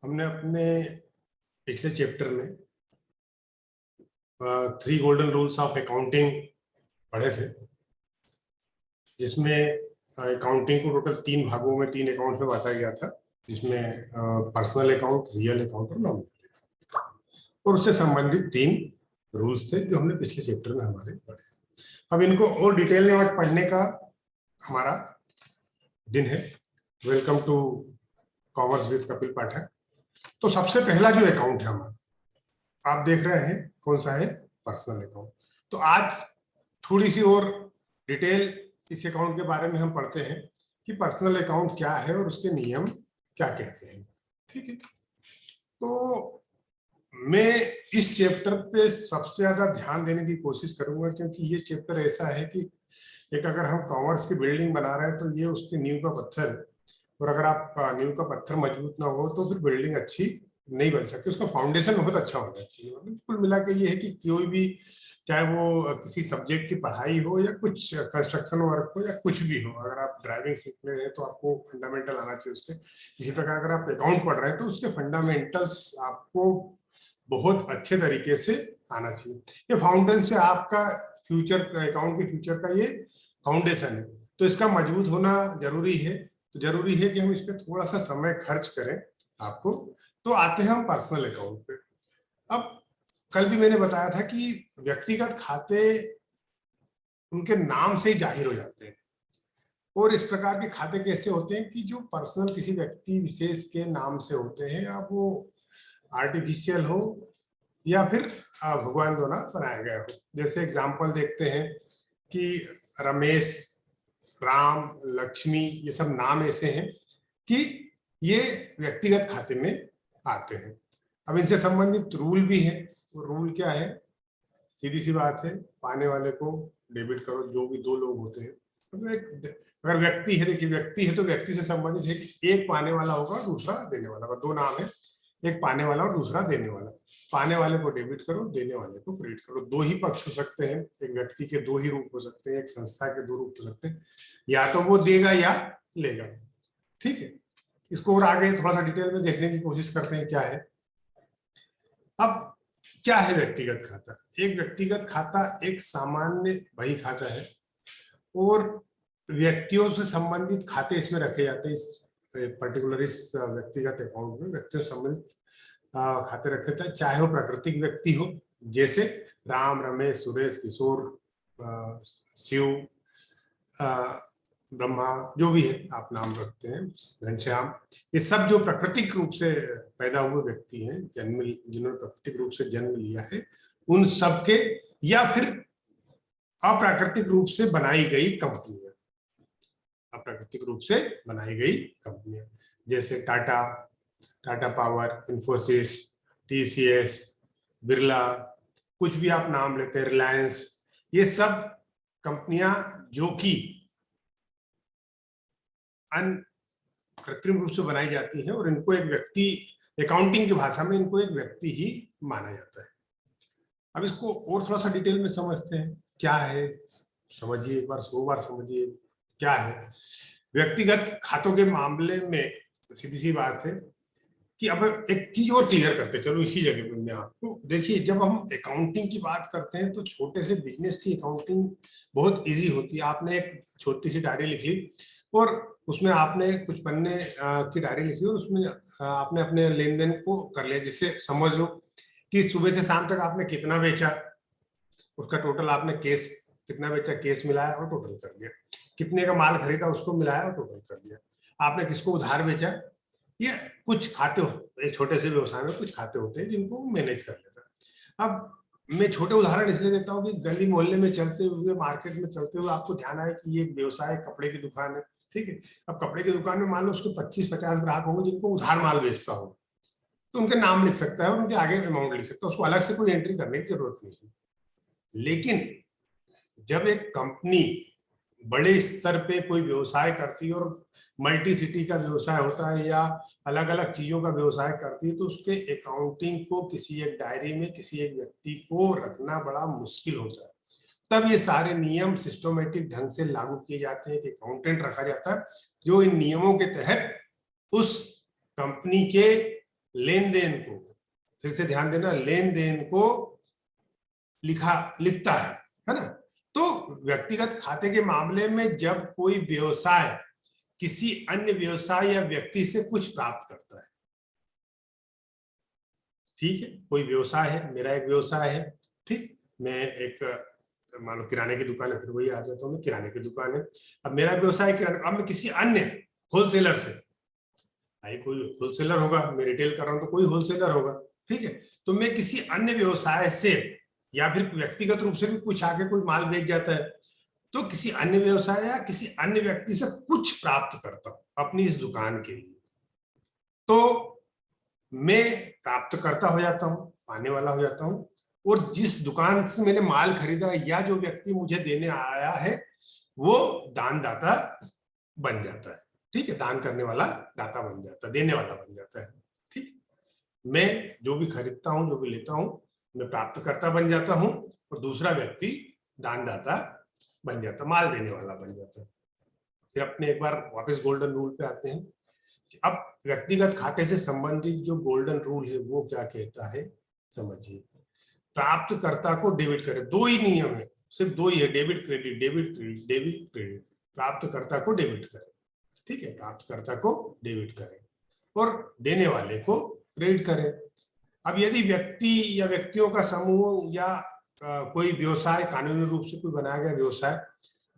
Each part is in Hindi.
हमने अपने पिछले चैप्टर में 3 गोल्डन रूल्स ऑफ अकाउंटिंग पढ़े थे, जिसमें अकाउंटिंग को टोटल 3 भागों में 3 अकाउंट में बांटा गया था, जिसमें पर्सनल अकाउंट, रियल अकाउंट और नॉमिनल अकाउंट, और उससे संबंधित 3 रूल्स थे जो हमने पिछले चैप्टर में हमारे पढ़े। अब इनको और डिटेल में आज पढ़ने का हमारा दिन है। Welcome to commerce with Kapil Pathak. तो सबसे पहला जो अकाउंट है हमारा, आप देख रहे हैं कौन सा है, पर्सनल अकाउंट। तो आज थोड़ी सी और डिटेल इस अकाउंट के बारे में हम पढ़ते हैं कि पर्सनल अकाउंट क्या है और उसके नियम क्या कहते हैं। ठीक है, तो मैं इस चैप्टर पे सबसे ज्यादा ध्यान देने की कोशिश करूंगा, क्योंकि ये चैप्टर ऐसा है कि एक अगर हम कॉमर्स की बिल्डिंग बना रहे हैं तो ये उसके नींव का पत्थर, और अगर आप नींव का पत्थर मजबूत ना हो तो फिर बिल्डिंग अच्छी नहीं बन सकती। उसका फाउंडेशन बहुत अच्छा होना चाहिए। कुल मिला के ये है कि कोई भी, चाहे वो किसी सब्जेक्ट की पढ़ाई हो या कुछ कंस्ट्रक्शन वर्क हो या कुछ भी हो, अगर आप ड्राइविंग सीख रहे हैं तो आपको फंडामेंटल आना चाहिए उसके। इसी प्रकार अगर आप अकाउंट पढ़ रहे हैं तो उसके फंडामेंटल्स आपको बहुत अच्छे तरीके से आना चाहिए। ये फाउंडेशन से आपका फ्यूचर, अकाउंट के फ्यूचर का ये फाउंडेशन है, तो इसका मजबूत होना जरूरी है। तो जरूरी है कि हम इस पर थोड़ा सा समय खर्च करें आपको। तो आते हैं हम पर्सनल अकाउंट पे। अब कल भी मैंने बताया था कि व्यक्तिगत खाते उनके नाम से ही जाहिर हो जाते हैं, और इस प्रकार के खाते कैसे होते हैं कि जो पर्सनल किसी व्यक्ति विशेष के नाम से होते हैं, अब वो आर्टिफिशियल हो या फिर भगवान द्वारा बनाया गया हो। जैसे एग्जाम्पल देखते हैं कि रमेश, राम, लक्ष्मी, ये सब नाम ऐसे हैं कि ये व्यक्तिगत खाते में आते हैं। अब इनसे संबंधित रूल भी है। तो रूल क्या है, सीधी सी बात है, पाने वाले को डेबिट करो। जो भी 2 लोग होते हैं, मतलब अगर व्यक्ति है, देखिए व्यक्ति है तो व्यक्ति से संबंधित है कि एक पाने वाला होगा, दूसरा देने वाला होगा। 2 नाम है, एक पाने वाला और दूसरा देने वाला। पाने वाले को डेबिट करो, देने वाले को क्रेडिट करो। 2 ही पक्ष हो सकते हैं, एक व्यक्ति के 2 ही रूप हो सकते हैं, एक संस्था के 2 रूप हो सकते हैं, या तो वो देगा या लेगा। ठीक है, इसको और आगे थोड़ा सा डिटेल में देखने की कोशिश करते हैं क्या है। अब क्या है व्यक्तिगत खाता? एक व्यक्तिगत खाता एक सामान्य बही खाता है, और व्यक्तियों से संबंधित खाते इसमें रखे जाते हैं। इस पर्टिकुलर इस व्यक्तिगत अकाउंट में व्यक्तियों से संबंधित खाते रखे जाते हैं, चाहे वो प्राकृतिक व्यक्ति हो, जैसे राम, रमेश, सुरेश, किशोर, शिव, ब्रह्मा, जो भी है आप नाम रखते हैं, घनश्याम, ये सब जो प्राकृतिक रूप से पैदा हुए व्यक्ति हैं, जिन्होंने प्राकृतिक रूप से जन्म लिया है, उन सब के, या फिर अप्राकृतिक रूप से बनाई गई कंपनियां, अप्राकृतिक रूप से बनाई गई कंपनियां, जैसे टाटा पावर, इंफोसिस, टीसीएस, बिरला, कुछ भी आप नाम लेते हैं, रिलायंस, ये सब कंपनियां जो कि कृत्रिम रूप से बनाई जाती हैं, और इनको एक व्यक्ति, अकाउंटिंग की भाषा में इनको एक व्यक्ति ही माना जाता है। अब इसको और थोड़ा सा डिटेल में समझते हैं क्या है। समझिए, एक बार 100 बार समझिए क्या है। व्यक्तिगत खातों के मामले में सीधी सी बात है कि अब एक चीज और क्लियर करते चलो इसी जगह पे मैं आपको। देखिए, जब हम अकाउंटिंग की बात करते हैं तो छोटे से बिजनेस की अकाउंटिंग बहुत इजी होती है। आपने एक छोटी सी डायरी लिख ली, और उसमें आपने कुछ पन्ने की डायरी लिखी, और उसमें आपने अपने लेन देन को कर लिया, जिससे समझ लो कि सुबह से शाम तक आपने कितना बेचा, उसका टोटल आपने केस कितना बेचा, केस मिलाया और टोटल कर लिया। कितने का माल खरीदा, उसको मिलाया और टोटल कर लिया। आपने किसको उधार बेचा, ये कुछ खाते हो। एक छोटे से व्यवसाय में कुछ खाते होते हैं जिनको मैनेज कर लेता है। अब मैं छोटे उदाहरण इसलिए देता हूँ कि गली मोहल्ले में चलते हुए, मार्केट में चलते हुए आपको ध्यान आए कि ये व्यवसाय कपड़े की दुकान है। ठीक है, अब कपड़े की दुकान में मान लो उसके 25-50 ग्राहक होंगे जिनको उधार माल बेचता हो, तो उनके नाम लिख सकता है और उनके आगे अमाउंट लिख सकता है, उसको अलग से कोई एंट्री करने की जरूरत नहीं है। लेकिन जब एक कंपनी बड़े स्तर पे कोई व्यवसाय करती है, और मल्टी सिटी का व्यवसाय होता है या अलग अलग चीजों का व्यवसाय करती है, तो उसके अकाउंटिंग को किसी एक डायरी में किसी एक व्यक्ति को रखना बड़ा मुश्किल होता है। तब ये सारे नियम सिस्टमेटिक ढंग से लागू किए जाते हैं, कि अकाउंटेंट रखा जाता है जो इन नियमों के तहत उस कंपनी के लेन देन को, फिर से ध्यान देना, लेन देन को लिखता है ना। तो व्यक्तिगत खाते के मामले में जब कोई व्यवसाय किसी अन्य व्यवसाय या व्यक्ति से कुछ प्राप्त करता है, ठीक है, कोई व्यवसाय है, मेरा एक व्यवसाय है, ठीक, मैं एक मान लो किराने की दुकान है, फिर वही आ जाता हूँ, मैं किराने की दुकान है, अब मेरा व्यवसाय किराने, अब मैं किसी अन्य होलसेलर से, भाई कोई होलसेलर होगा, मैं रिटेल कर रहा हूँ तो कोई होलसेलर होगा, ठीक है, तो मैं किसी अन्य व्यवसाय से या फिर व्यक्तिगत रूप से भी कुछ आके कोई माल बेच जाता है, तो किसी अन्य व्यवसाय या किसी अन्य व्यक्ति से कुछ प्राप्त करता हूं अपनी इस दुकान के लिए, तो मैं प्राप्तकर्ता हो जाता हूं, पाने वाला हो जाता हूं, और जिस दुकान से मैंने माल खरीदा या जो व्यक्ति मुझे देने आया है वो दानदाता बन जाता है, ठीक है, दान करने वाला दाता बन जाता है, देने वाला बन जाता है, ठीक। मैं जो भी खरीदता हूं, जो भी लेता हूं, मैं प्राप्तकर्ता बन जाता हूं, और दूसरा व्यक्ति दानदाता बन जाता, माल देने वाला बन जाता है। फिर अपने एक बार वापस गोल्डन रूल पे आते हैं। अब व्यक्तिगत खाते से संबंधित जो गोल्डन रूल है वो क्या कहता है, समझिए। प्राप्तकर्ता को डेबिट करें, दो ही नियम है, सिर्फ दो ही है, debit credit, debit credit, debit credit. प्राप्तकर्ता को डेबिट करें, ठीक है, प्राप्तकर्ता को डेबिट करें और देने वाले को क्रेडिट करें। अब यदि व्यक्ति या व्यक्तियों का समूह या कोई व्यवसाय, कानूनी रूप से कोई बनाया गया व्यवसाय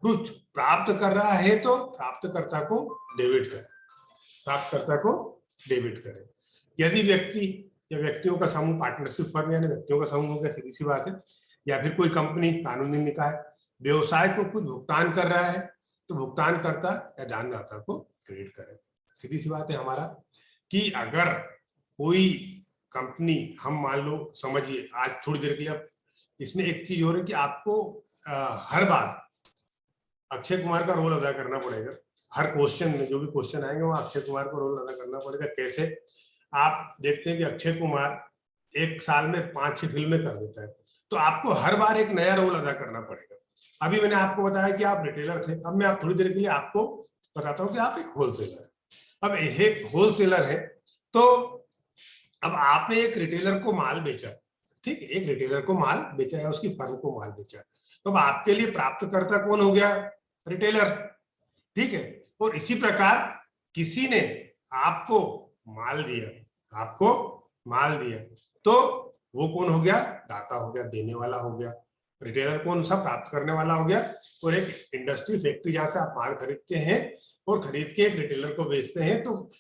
कुछ प्राप्त कर रहा है तो प्राप्तकर्ता को डेबिट करें, प्राप्तकर्ता को डेबिट करें। यदि व्यक्ति या व्यक्तियों का समूह, पार्टनरशिप फर्म यानी व्यक्तियों का समूह हो गया, सीधी सी बात है, या फिर कोई कंपनी, कानूनी निकाय व्यवसाय को कुछ भुगतान कर रहा है तो भुगतानकर्ता या दानदाता को क्रेडिट करें। सीधी सी बात है हमारा कि अगर कोई कंपनी, हम मान लो, समझिए आज थोड़ी देर के लिए, इसमें एक चीज हो रही है कि आपको हर बार अक्षय कुमार का रोल अदा करना पड़ेगा, हर क्वेश्चन में जो भी क्वेश्चन आएंगे वो अक्षय कुमार का रोल अदा करना पड़ेगा। कैसे? आप देखते हैं कि अक्षय कुमार एक साल में 5-6 फिल्में कर देता है, तो आपको हर बार एक नया रोल अदा करना पड़ेगा। अभी मैंने आपको बताया कि आप रिटेलर थे, अब मैं आप थोड़ी देर के लिए आपको बताता हूँ कि आप एक होलसेलर है। अब एक होलसेलर है तो अब आपने एक रिटेलर को माल बेचा, ठीक है, एक रिटेलर को माल बेचा है, उसकी फर्म को माल बेचा, तो अब आपके लिए प्राप्तकर्ता कौन हो गया? रिटेलर, ठीक है। और इसी प्रकार किसी ने आपको माल दिया, आपको माल दिया, तो वो कौन हो गया? दाता हो गया, देने वाला हो गया। रिटेलर कौन सा? प्राप्त करने वाला हो गया। और एक इंडस्ट्री, फैक्ट्री जहां से आप माल खरीदते हैं और खरीद के एक रिटेलर को बेचते हैं, तो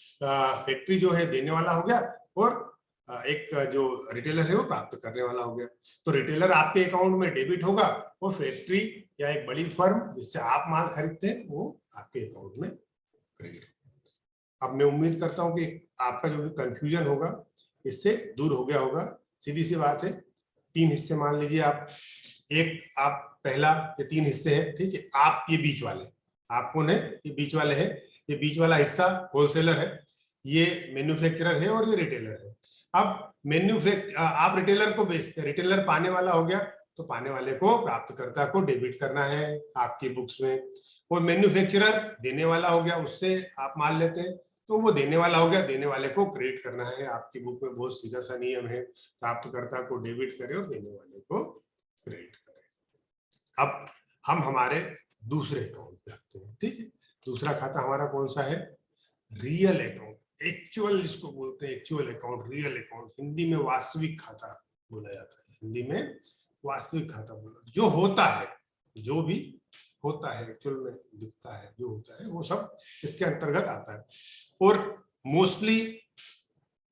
फैक्ट्री जो है देने वाला हो गया और एक जो रिटेलर है वो प्राप्त करने वाला हो गया। तो रिटेलर आपके अकाउंट में डेबिट होगा और फैक्ट्री या एक बड़ी फर्म जिससे आप माल खरीदते हैं वो आपके अकाउंट में क्रेडिट। अब मैं उम्मीद करता हूं कि आपका जो भी कंफ्यूजन होगा इससे दूर हो गया होगा। सीधी सी बात है, 3 हिस्से मान लीजिए आप, एक आप पहला, ये 3 हिस्से हैं, ठीक है। आप ये बीच वाले, आप कौन है? ये बीच वाले हैं। ये बीच वाला हिस्सा होलसेलर है, ये मैन्युफैक्चरर है और ये रिटेलर है। अब आप रिटेलर को बेचते हैं, रिटेलर पाने वाला हो गया, तो पाने वाले को, प्राप्तकर्ता को डेबिट करना है आपकी बुक्स में। और मैन्युफैक्चरर देने वाला हो गया, उससे आप माल लेते हैं, तो वो देने वाला हो गया, देने वाले को क्रेडिट करना है आपकी बुक में। बहुत सीधा सा नियम है, प्राप्तकर्ता को डेबिट करें और देने वाले को क्रेडिट करें। अब हम हमारे दूसरे अकाउंट पे आते हैं, ठीक है। दूसरा खाता हमारा कौन सा है? रियल अकाउंट, एक्चुअल जिसको बोलते हैं, actual account, real account. Hindi में वास्तविक खाता बोला जाता है, हिंदी में वास्तविक खाता बोला, जो होता है, जो भी होता है, एक्चुअल में दिखता है, जो होता है वो सब इसके अंतर्गत आता है। और मोस्टली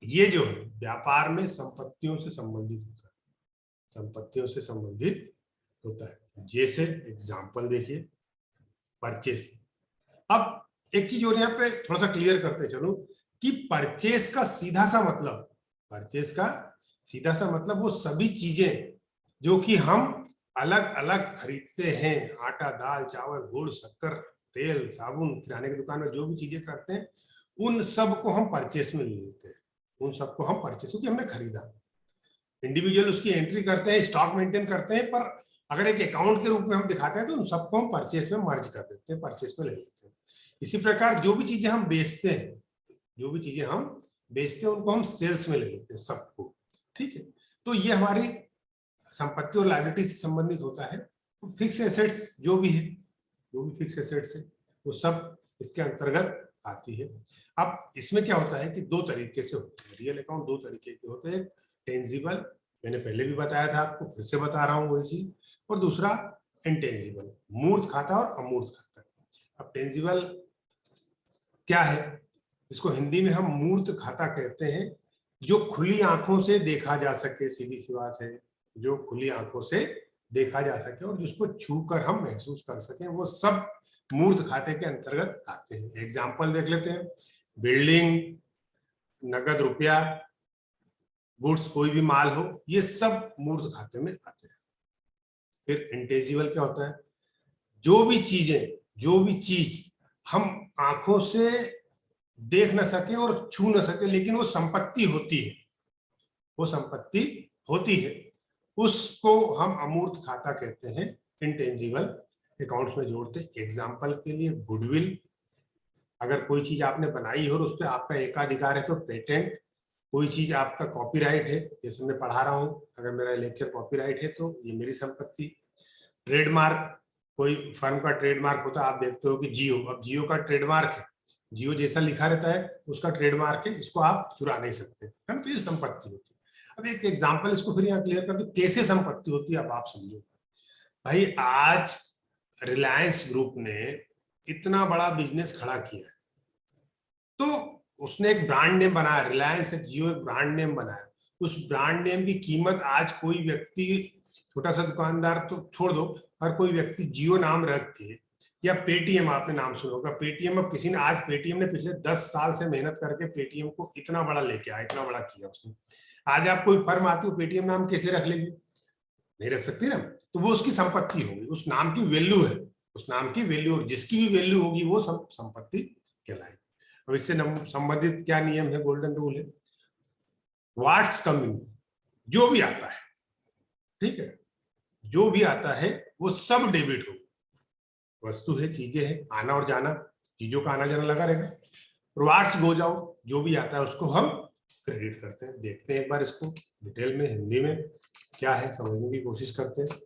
ये जो है व्यापार में संपत्तियों से संबंधित होता है, संपत्तियों से संबंधित होता है। जैसे एग्जाम्पल देखिए, परचेस। अब एक चीज और यहाँ पे थोड़ा सा क्लियर करते चलो कि परचेस का सीधा सा मतलब, परचेस का सीधा सा मतलब वो सभी चीजें जो कि हम अलग अलग खरीदते हैं, आटा, दाल, चावल, गुड़, शक्कर, तेल, साबुन, किराने की दुकान में जो भी चीजें करते हैं उन सब को हम परचेस में ले लेते हैं, उन सबको हम परचेस, क्योंकि हमने खरीदा। इंडिविजुअल उसकी एंट्री करते हैं, स्टॉक मेंटेन करते हैं, पर अगर एक अकाउंट के रूप में हम दिखाते हैं तो उन सबको हम परचेस में मर्ज कर देते हैं, परचेस में ले लेते हैं। इसी प्रकार जो भी चीजें हम बेचते हैं, जो भी चीजें हम बेचते हैं उनको हम सेल्स में ले लेते हैं सबको, ठीक है। तो ये हमारी संपत्ति और लायबिलिटी से संबंधित होता है। तो फिक्स एसेट्स जो भी है, जो भी फिक्स एसेट्स है वो सब इसके अंतर्गत आती है। अब इसमें क्या होता है कि दो तरीके से होते हैं रियल अकाउंट, दो तरीके के होते हैं। टेंजिबल, मैंने पहले भी बताया था आपको, फिर से बता रहा हूँ वही चीज, और दूसरा इंटेंजिबल, मूर्त खाता और अमूर्त खाता। अब टेंजिबल क्या है, इसको हिंदी में हम मूर्त खाता कहते हैं, जो खुली आंखों से देखा जा सके, सीधी सी बात है, जो खुली आंखों से देखा जा सके और जिसको छू कर हम महसूस कर सके, वो सब मूर्त खाते के अंतर्गत आते हैं। एग्जाम्पल देख लेते हैं, बिल्डिंग, नगद रुपया, गुड्स, कोई भी माल हो, ये सब मूर्त खाते में आते हैं। फिर इंटेंजिबल क्या होता है, जो भी चीजें, जो भी चीज हम आंखों से देख ना सके और छू ना सके, लेकिन वो संपत्ति होती है, वो संपत्ति होती है, उसको हम अमूर्त खाता कहते हैं, इंटेंजिबल अकाउंट्स में जोड़ते हैं। एग्जाम्पल के लिए गुडविल, अगर कोई चीज आपने बनाई हो और उस पर आपका एकाधिकार है तो पेटेंट, कोई चीज आपका कॉपीराइट है, जैसे मैं पढ़ा रहा हूँ, अगर मेरा लेक्चर कॉपीराइट है तो ये मेरी संपत्ति। ट्रेडमार्क, कोई फर्म का ट्रेडमार्क होता है, आप देखते हो कि जियो, अब जियो का ट्रेडमार्क है, जियो जैसा लिखा रहता है उसका ट्रेडमार्क है, इसको आप चुरा नहीं सकते, है ना, तो ये संपत्ति होती है। अब एक एग्जाम्पल इसको फिर यहाँ क्लियर कर दो, कैसे संपत्ति होती है, अब आप समझो। भाई आज रिलायंस ग्रुप ने इतना बड़ा बिजनेस खड़ा किया है, तो उसने एक ब्रांड नेम बनाया, रिलायंस जियो एक ब्रांड नेम बनाया, उस ब्रांड नेम की कीमत आज कोई व्यक्ति, छोटा सा दुकानदार तो छोड़ दो, हर कोई व्यक्ति जियो नाम रख के, या पेटीएम, आपने नाम सुना होगा पेटीएम, अब किसी ने, आज पेटीएम ने पिछले 10 साल से मेहनत करके पेटीएम को इतना बड़ा लेके आया, इतना बड़ा किया उसने। आज आप कोई फर्म आती हो, पेटीएम नाम कैसे रख लेगी, नहीं रख सकती ना, तो वो उसकी संपत्ति होगी, उस नाम की वैल्यू है, उस नाम की वैल्यू, और जिसकी भी वैल्यू होगी वो संपत्ति कहलाएगी। अब इससे संबंधित क्या नियम है, गोल्डन रूल है, व्हाट्स कमिंग, जो भी आता है, ठीक है, जो भी आता है वो सब डेबिट होगा। वस्तु है, चीजें हैं, आना और जाना, चीजों का आना जाना लगा रहेगा। और व्हाट्स गोज आउट, जो भी आता है उसको हम क्रेडिट करते हैं। देखते हैं एक बार इसको डिटेल में, हिंदी में क्या है समझने की कोशिश करते हैं।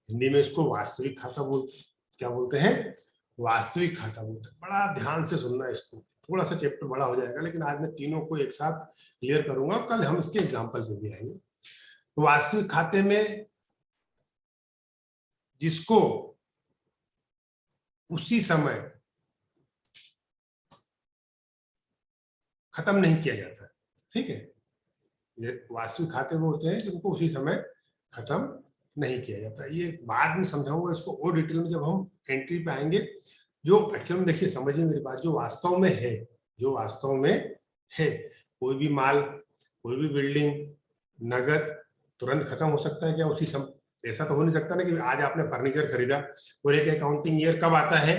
हिंदी में इसको वास्तविक खाता बोलते, क्या बोलते हैं, वास्तविक खाता बोलते हैं। बड़ा ध्यान से सुनना है इसको, थोड़ा सा चैप्टर बड़ा हो जाएगा, लेकिन आज मैं तीनों को एक साथ क्लियर करूंगा, कल हम इसके एग्जाम्पल पे भी आएंगे। तो वास्तविक खाते में जिसको उसी समय खत्म नहीं किया जाता, ठीक है, ये वास्तविक खाते वो होते हैं जिनको उसी समय खत्म नहीं किया जाता। ये बाद में समझाऊंगा इसको और डिटेल में जब हम एंट्री पे आएंगे। जो एक्चुअल में, देखिए समझिए मेरी बात, जो वास्तव में है, जो वास्तव में है, कोई भी माल, कोई भी बिल्डिंग, नगद तुरंत खत्म हो सकता है क्या उसी समय, ऐसा तो हो नहीं सकता ना कि आज आपने फर्नीचर खरीदा और एक अकाउंटिंग ईयर कब आता है,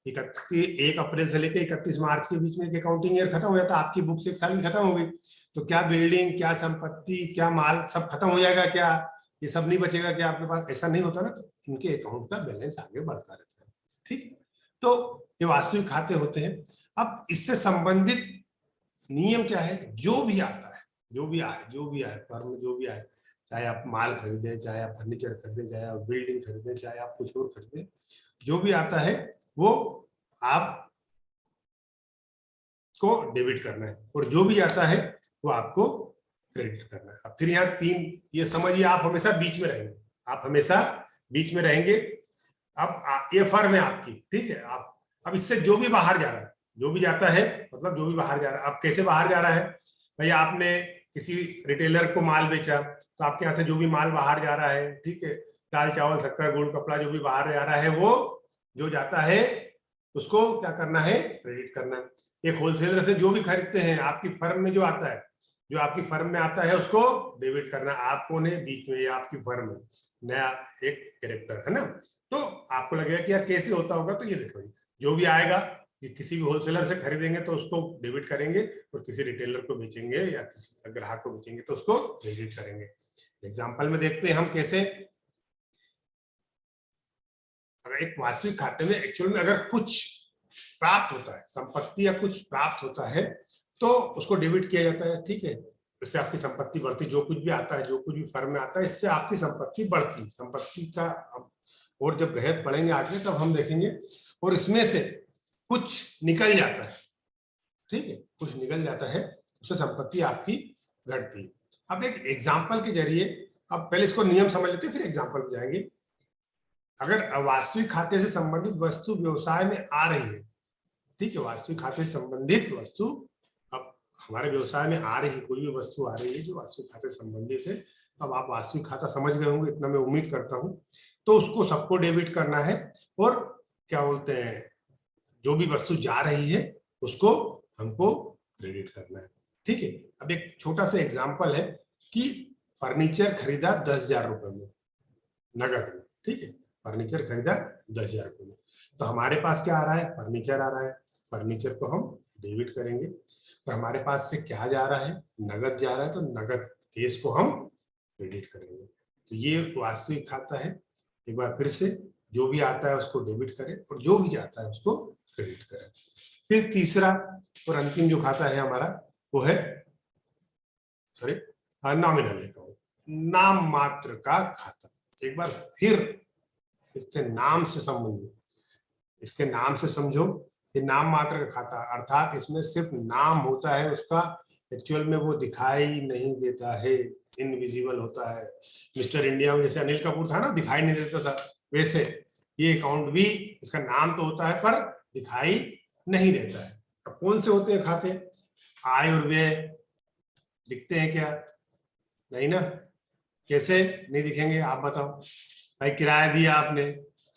1 अप्रैल से लेकर 31 मार्च के बीच में एक अकाउंटिंग ईयर खत्म हो जाता है, आपकी बुक से 1 साल की खत्म हो गई, तो क्या बिल्डिंग, क्या संपत्ति, क्या माल सब खत्म हो जाएगा क्या, ये सब नहीं बचेगा क्या आपके पास, ऐसा नहीं होता ना, तो इनके अकाउंट का बैलेंस आगे बढ़ता रहता है, ठीक। तो ये वास्तविक खाते होते हैं। अब इससे संबंधित नियम क्या है, जो भी आता है, जो भी आए, जो भी आए फर्म में, जो भी आए, चाहे आप माल खरीदें, चाहे आप फर्नीचर खरीदें, चाहे आप बिल्डिंग खरीदें, चाहे आप कुछ और खरीदें, जो भी आता है वो आप को डेबिट करना है, और जो भी आता है वो आपको क्रेडिट करना है। अब फिर यहाँ 3, ये समझिए आप हमेशा बीच में रहेंगे, आप हमेशा बीच में रहेंगे। अब ये फर्म है आपकी, ठीक है, आप अब इससे जो भी बाहर जा रहा है, जो भी जाता है, मतलब जो भी बाहर जा रहा है, अब कैसे बाहर जा रहा है, भाई आपने किसी रिटेलर को माल बेचा, तो आपके यहाँ से जो भी माल बाहर जा रहा है, ठीक है, दाल चावल शक्कर गुड़ कपड़ा जो भी बाहर जा रहा है, वो जो जाता है उसको क्या करना है, क्रेडिट करना है। एक होलसेलर से जो भी खरीदते हैं, आपकी फर्म में जो आता है, जो आपकी फर्म में आता है उसको डेबिट करना, आपको ने बीच में, ये आपकी फर्म है, नया एक कैरेक्टर है ना, तो आपको लगेगा कि यार कैसे होता होगा, तो ये देखो, जो भी आएगा किसी भी होलसेलर से खरीदेंगे तो उसको डेबिट करेंगे, और किसी रिटेलर को बेचेंगे या किसी ग्राहक को बेचेंगे तो उसको क्रेडिट करेंगे। एग्जाम्पल में देखते हैं हम कैसे। अगर एक वास्तविक खाते में एक्चुअल में अगर कुछ प्राप्त होता है, संपत्ति या कुछ प्राप्त होता है, तो उसको डेबिट किया जाता है, ठीक है। इससे आपकी संपत्ति बढ़ती, जो कुछ भी आता है, जो कुछ भी फर्म में आता है, इससे आपकी संपत्ति बढ़ती, संपत्ति का और जब बृहद पढ़ेंगे आगे तब हम देखेंगे। और इसमें से कुछ निकल जाता है, ठीक है, कुछ निकल जाता है, उससे संपत्ति आपकी घटती है। अब एक एग्जाम्पल के जरिए, अब पहले इसको नियम समझ लेते हैं, फिर एग्जाम्पल पे जाएंगे। अगर वास्तविक खाते से संबंधित वस्तु व्यवसाय में आ रही है, ठीक है, वास्तविक खाते से संबंधित वस्तु अब हमारे व्यवसाय में आ रही है, कोई भी वस्तु आ रही है जो वास्तविक खाते से संबंधित है, अब आप वास्तविक खाता समझ गए होंगे, इतना मैं उम्मीद करता हूं। तो उसको सबको डेबिट करना है, और क्या बोलते हैं, जो भी वस्तु जा रही है उसको हमको क्रेडिट करना है, ठीक है। अब एक छोटा सा एग्जाम्पल है कि फर्नीचर खरीदा 10,000 रुपए में नगद में, ठीक है, फर्नीचर खरीदा 10,000 रुपए में। तो हमारे पास क्या आ रहा है, फर्नीचर आ रहा है, फर्नीचर को हम डेबिट करेंगे। तो हमारे पास से क्या जा रहा है, नगद जा रहा है, तो नगद केस को हम क्रेडिट करेंगे। तो ये वास्तविक खाता है। एक बार फिर से, जो भी आता है उसको डेबिट करें और जो भी जाता है उसको क्रेडिट करें। फिर तीसरा और अंतिम जो खाता है हमारा वो है सॉरी नॉमिनल अकाउंट, नाम मात्र का खाता। एक बार फिर इससे नाम से संबंधित, इसके नाम से समझो, ये नाम मात्र का खाता, अर्थात इसमें सिर्फ नाम होता है उसका, एक्चुअल में वो दिखाई नहीं देता है, इनविजिबल होता है। मिस्टर इंडिया में जैसे अनिल कपूर था ना, दिखाई नहीं देता था, वैसे ये अकाउंट भी, इसका नाम तो होता है पर दिखाई नहीं देता है। अब कौन से होते हैं खाते, आय और व्यय दिखते हैं क्या, नहीं ना, कैसे नहीं दिखेंगे आप बताओ भाई। किराया दिया आपने,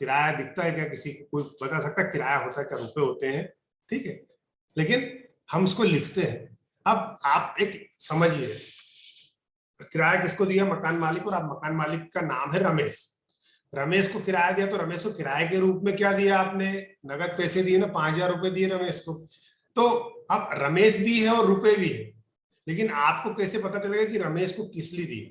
किराया दिखता है क्या किसी को, कोई बता सकता है किराया होता है क्या, रुपए होते हैं, ठीक है, लेकिन हम उसको लिखते हैं। अब आप एक समझिए, किराया किसको दिया, मकान मालिक, और आप मकान मालिक का नाम है रमेश, रमेश को किराया दिया, तो रमेश को किराए के रूप में क्या दिया आपने, नगद पैसे दिए ना, 5,000 रुपए दिए रमेश को। तो अब रमेश भी है और रुपए भी है, लेकिन आपको कैसे पता चलेगा कि रमेश को किस लिए दिए,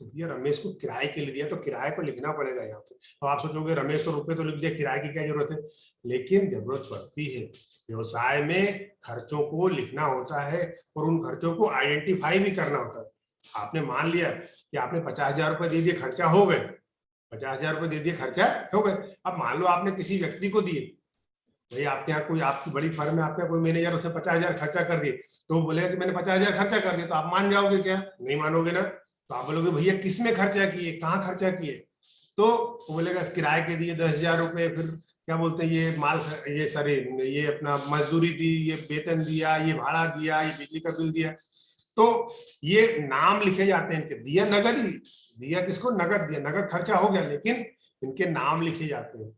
तो भैया रमेश को किराए के लिए दिया, तो किराए को लिखना पड़ेगा यहाँ पे। तो आप सोचोगे रमेश को रुपए तो लिख दिया, किराए की क्या जरूरत है, लेकिन जरूरत पड़ती है, व्यवसाय में खर्चों को लिखना होता है और उन खर्चों को आइडेंटिफाई भी करना होता है। आपने मान लिया कि आपने 50,000 रुपए दे दिए, खर्चा हो गए, 50,000 रुपए दे दिए, खर्चा हो गए। अब मान लो आपने किसी व्यक्ति को दिए, भाई आपके यहाँ कोई, आपकी बड़ी फर्म में आपका कोई मैनेजर, उसने 50,000 खर्चा कर दिए, तो वो बोलेगा कि मैंने 50,000 खर्चा कर दिया, तो आप मान जाओगे क्या, नहीं मानोगे ना। तो आप बोलोगे भैया किसमें खर्चा किए, कहाँ खर्चा किए, तो वो बोलेगा किराए के दिए 10,000 रुपए, फिर क्या बोलते हैं ये माल, ये सॉरी ये अपना मजदूरी दी, ये वेतन दिया, ये भाड़ा दिया, ये बिजली का बिल दिया। तो ये नाम लिखे जाते हैं इनके, दिया नगद ही दिया, किसको, नगद दिया, नगद खर्चा हो गया, लेकिन इनके नाम लिखे जाते हैं,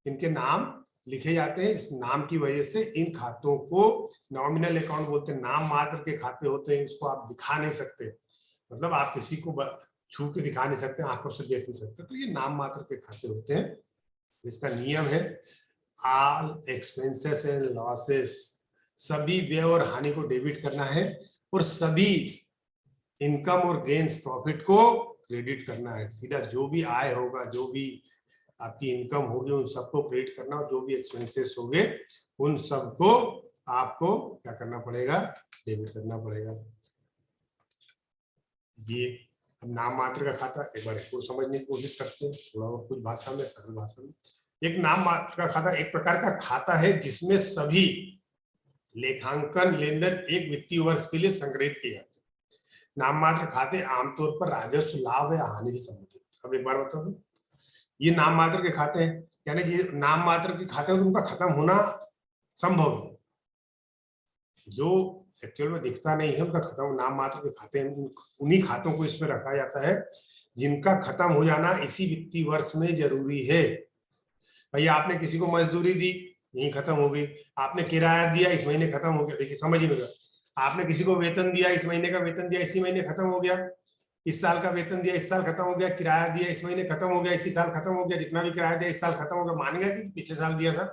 इनके नाम लिखे जाते हैं। इस नाम की वजह से इन खातों को नॉमिनल अकाउंट बोलते हैं, नाम मात्र के खाते होते हैं, इसको आप दिखा नहीं सकते, मतलब आप किसी को छू के दिखा नहीं सकते, आंखों से देख नहीं सकते, तो ये नाम मात्र के खाते होते हैं। इसका नियम है, ऑल एक्सपेंसेस एंड लॉसेस, सभी व्यय और हानि को डेबिट करना है, और सभी इनकम और गेन्स प्रॉफिट को क्रेडिट करना है। सीधा जो भी आय होगा, जो भी आपकी इनकम होगी, उन सबको क्रेडिट करना, और जो भी एक्सपेंसेस होंगे उन सबको आपको क्या करना पड़ेगा, डेबिट करना पड़ेगा। ये अब नाम मात्र का खाता एक बार इसको समझने की कोशिश करते हैं, थोड़ा और कुछ भाषा में, सरल भाषा में। एक नाम मात्र का खाता एक प्रकार का खाता है जिसमें सभी लेखांकन लेन देन एक वित्तीय वर्ष के लिए संग्रहित किए जाते हैं। नाम मात्र खाते आमतौर पर राजस्व, लाभ या हानि से संबंधित। अब एक बार बता दो, ये नाम मात्र के खाते हैं, यानी ये नाम मात्र के खाते हैं, उनका खत्म होना संभव है, जो एक्चुअल में दिखता नहीं है उनका खत्म, नाम मात्र के खाते हैं, उन्हीं खातों को इसमें रखा जाता है जिनका खत्म हो जाना इसी वित्तीय वर्ष में जरूरी है। भैया आपने किसी को मजदूरी दी, यही खत्म हो गई, आपने किराया दिया, इस महीने खत्म हो गया, देखिए समझ में, आपने किसी को वेतन दिया, इस महीने का वेतन दिया, इसी महीने खत्म हो गया, इस साल का वेतन दिया, इस साल खत्म हो गया, किराया दिया, इस महीने खत्म हो गया, इसी साल खत्म हो गया, जितना भी किराया दिया इस साल खत्म हो गया, मान गया कि पिछले साल दिया था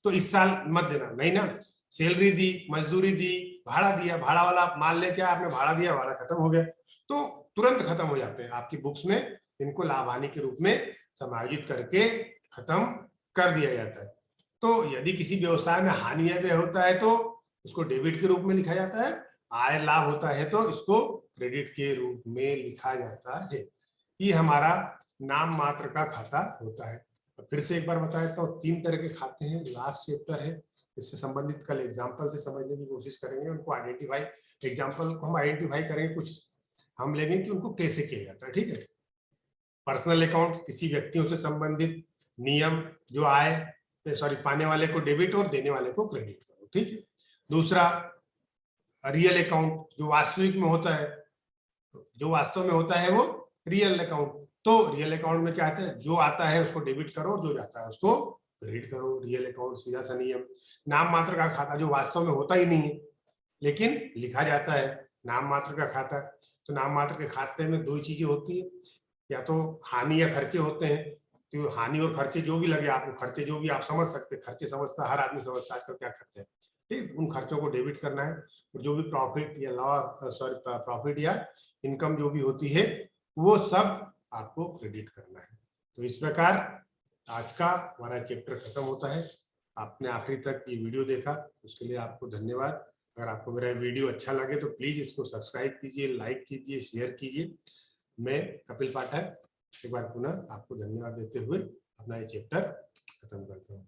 तो इस साल मत देना, नहीं ना। सैलरी दी, मजदूरी दी, भाड़ा दिया, भाड़ा वाला मान ले क्या, आपने भाड़ा दिया, भाड़ा खत्म हो गया, तो तुरंत खत्म हो जाते हैं आपकी बुक्स में, इनको लाभ हानि के रूप में समायोजित करके खत्म कर दिया जाता है। तो यदि किसी व्यवसाय में हानि या व्यय होता है तो उसको डेबिट के रूप में लिखा जाता है, आय लाभ होता है तो इसको क्रेडिट के रूप में लिखा जाता है। ये हमारा नाम मात्र का खाता होता है। फिर से एक बार बता देता हूँ, 3 तरह के खाते हैं, लास्ट चैप्टर है, इससे संबंधित कल एग्जाम्पल से समझने की कोशिश करेंगे, उनको आइडेंटिफाई, एग्जाम्पल को हम आइडेंटिफाई करेंगे, कुछ हम लेंगे कि उनको कैसे किया जाता है। ठीक है, पर्सनल अकाउंट किसी व्यक्तियों से संबंधित नियम, जो आय पाने वाले को डेबिट और देने वाले को क्रेडिट करो। ठीक है, दूसरा रियल अकाउंट, जो वास्तविक में होता है, जो वास्तव में होता है वो रियल अकाउंट। तो रियल अकाउंट में क्या आता है, जो आता है उसको डेबिट करो और जो जाता है उसको क्रेडिट करो। रियल अकाउंट सीधा सा नियम। नाम मात्र का खाता, जो वास्तव में होता ही नहीं है लेकिन लिखा जाता है, नाम मात्र का खाता। तो नाम मात्र के खाते में 2 ही चीजें होती है, या तो हानि या खर्चे होते हैं। तो हानि और खर्चे जो भी लगे आपको, खर्चे जो भी आप समझ सकते, खर्चे समझता हर आदमी समझता है आजकल क्या खर्चे है। ठीक, उन खर्चों को डेबिट करना है। और जो भी प्रॉफिट या प्रॉफिट या इनकम जो भी होती है वो सब आपको क्रेडिट करना है। तो इस प्रकार आज का हमारा चैप्टर खत्म होता है। आपने आखिरी तक ये वीडियो देखा, उसके लिए आपको धन्यवाद। अगर आपको मेरा वीडियो अच्छा लगे तो प्लीज इसको सब्सक्राइब कीजिए, लाइक कीजिए, शेयर कीजिए। मैं कपिल पाठक एक बार पुनः आपको धन्यवाद देते हुए अपना ये चैप्टर खत्म करता हूँ।